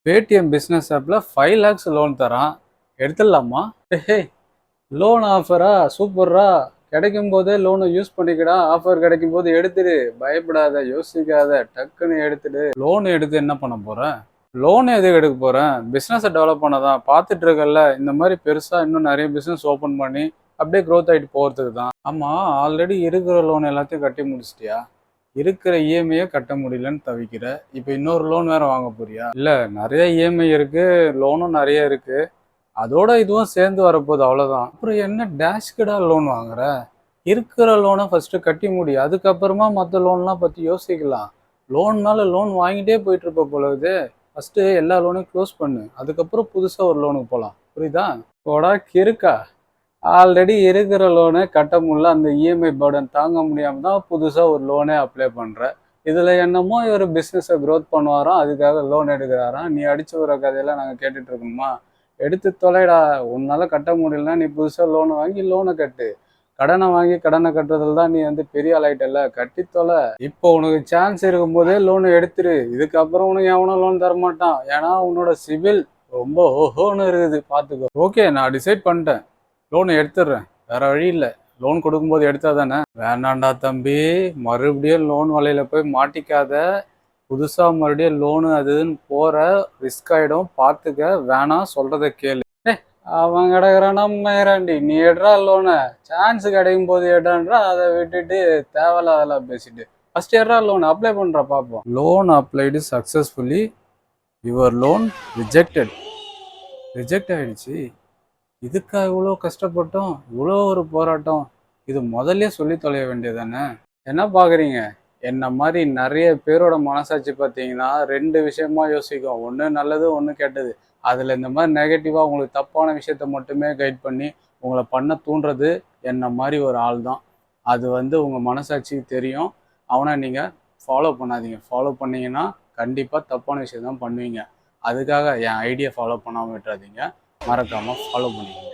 Paytm business ஆப்பில் 5 lakhs loan தரான், எடுத்துடலாமா? ஹே, loan ஆஃபரா? சூப்பர்ரா! கிடைக்கும் போதே லோனை யூஸ் பண்ணிக்கடா. ஆஃபர் கிடைக்கும் போது எடுத்துடு, பயப்படாத, யோசிக்காத, டக்குன்னு எடுத்துடு. லோன் எடுத்து என்ன பண்ண போகிறேன்? லோன் எதுக்கு எடுக்க போகிறேன்? பிஸ்னஸை டெவலப் பண்ணதான். பார்த்துட்டு இருக்கல, இந்த மாதிரி பெருசாக இன்னும் நிறைய பிஸ்னஸ் ஓப்பன் பண்ணி அப்படியே க்ரோத் ஆகிட்டு போகிறதுக்கு தான். ஆமாம், ஆல்ரெடி இருக்கிற லோன் எல்லாத்தையும் கட்டி முடிச்சிட்டியா? இருக்கிற இஎம்ஐயை கட்ட முடியலன்னு தவிக்கிற. இப்போ இன்னொரு லோன் வேற வாங்க போறியா? இல்லை, நிறைய இஎம்ஐ இருக்கு, லோனும் நிறைய இருக்கு, அதோட இதுவும் சேர்ந்து வரப்போகுது, அவ்வளோதான். அப்புறம் என்ன டேஷ்கடா லோன் வாங்குற? இருக்கிற லோனை ஃபர்ஸ்ட் கட்டி முடி, அதுக்கப்புறமா மற்ற லோன்லாம் பற்றி யோசிக்கலாம். லோன் மேலே லோன் வாங்கிட்டே போயிட்டு இருப்ப போலது. ஃபர்ஸ்ட் எல்லா லோனையும் க்ளோஸ் பண்ணு, அதுக்கப்புறம் புதுசாக ஒரு லோனுக்கு போகலாம். புரியுதா? போடா கிறுக்கா! ஆல்ரெடி இருக்கிற லோனை கட்ட முடியல, அந்த இஎம்ஐ பர்டன் தாங்க முடியாமல் தான் புதுசாக ஒரு லோனே அப்ளை பண்ணுற. இதில் என்னமோ இவர் பிஸ்னஸை க்ரோத் பண்ணுவாராம், அதுக்காக லோன் எடுக்கிறாராம். நீ அடிச்சு வர கதையெல்லாம் நாங்கள் கேட்டுட்டு இருக்கணுமா? எடுத்து தொலைடா. உன்னால கட்ட முடியலன்னா நீ புதுசாக லோனை வாங்கி லோனை கட்டு. கடனை வாங்கி கடனை கட்டுறதுல தான் நீ வந்து பெரிய ஆளாயிட்டல, கட்டி தொலை. இப்போ உனக்கு சான்ஸ் இருக்கும் போதே லோனை எடுத்துரு. இதுக்கப்புறம் உனக்கு எவனும் லோன் தர மாட்டான். ஏன்னா உன்னோட சிவில் ரொம்ப ஓஹோன்னு இருக்குது, பார்த்துக்கோ. ஓகே, நான் டிசைட் பண்ணிட்டேன், லோனை எடுத்துடுறேன். வேற வழி இல்லை, லோன் கொடுக்கும்போது எடுத்தா தானே. வேணாண்டா தம்பி, மறுபடியும் லோன் வலையில போய் மாட்டிக்காத. புதுசாக மறுபடியும் லோனு அதுன்னு போகிற, ரிஸ்க் ஆகிடும், பார்த்துக்க. வேணாம், சொல்கிறத கேளு. அவன் கிடக்குறானா மயிராண்டி, நீ எடுறா லோனை. சான்ஸ் கிடைக்கும் போது எடுறா, அதை விட்டுட்டு தேவையில்லாதெல்லாம் பேசிட்டு ஃபர்ஸ்ட் எடுறா லோன் அப்ளை பண்ணுறா பார்ப்போம். Loan applied successfully, your loan rejected. Reject ஆகிடுச்சு. இதுக்கா இவ்வளோ கஷ்டப்பட்டோம், இவ்வளோ ஒரு போராட்டம்? இது முதல்ல சொல்லி தொலைய வேண்டியதானே. என்ன பார்க்குறீங்க? என்ன மாதிரி நிறைய பேரோட மனசாட்சி பார்த்தீங்கன்னா 2 விஷயமா யோசிக்கும், ஒன்று நல்லது, ஒன்று கெட்டது. அதில் இந்த மாதிரி நெகட்டிவாக உங்களுக்கு தப்பான விஷயத்த மட்டுமே கைட் பண்ணி உங்களை பண்ண தூண்டுறது என்ன மாதிரி ஒரு ஆள் தான். அது வந்து உங்கள் மனசாட்சிக்கு தெரியும். அவனை நீங்கள் ஃபாலோ பண்ணாதீங்க. ஃபாலோ பண்ணிங்கன்னா கண்டிப்பாக தப்பான விஷயம் தான் பண்ணுவீங்க. அதுக்காக என் ஐடியா ஃபாலோ பண்ணாமல் விட்டுறாதீங்க. மறக்காமல் ஃபாலோ பண்ணிக்கோங்க.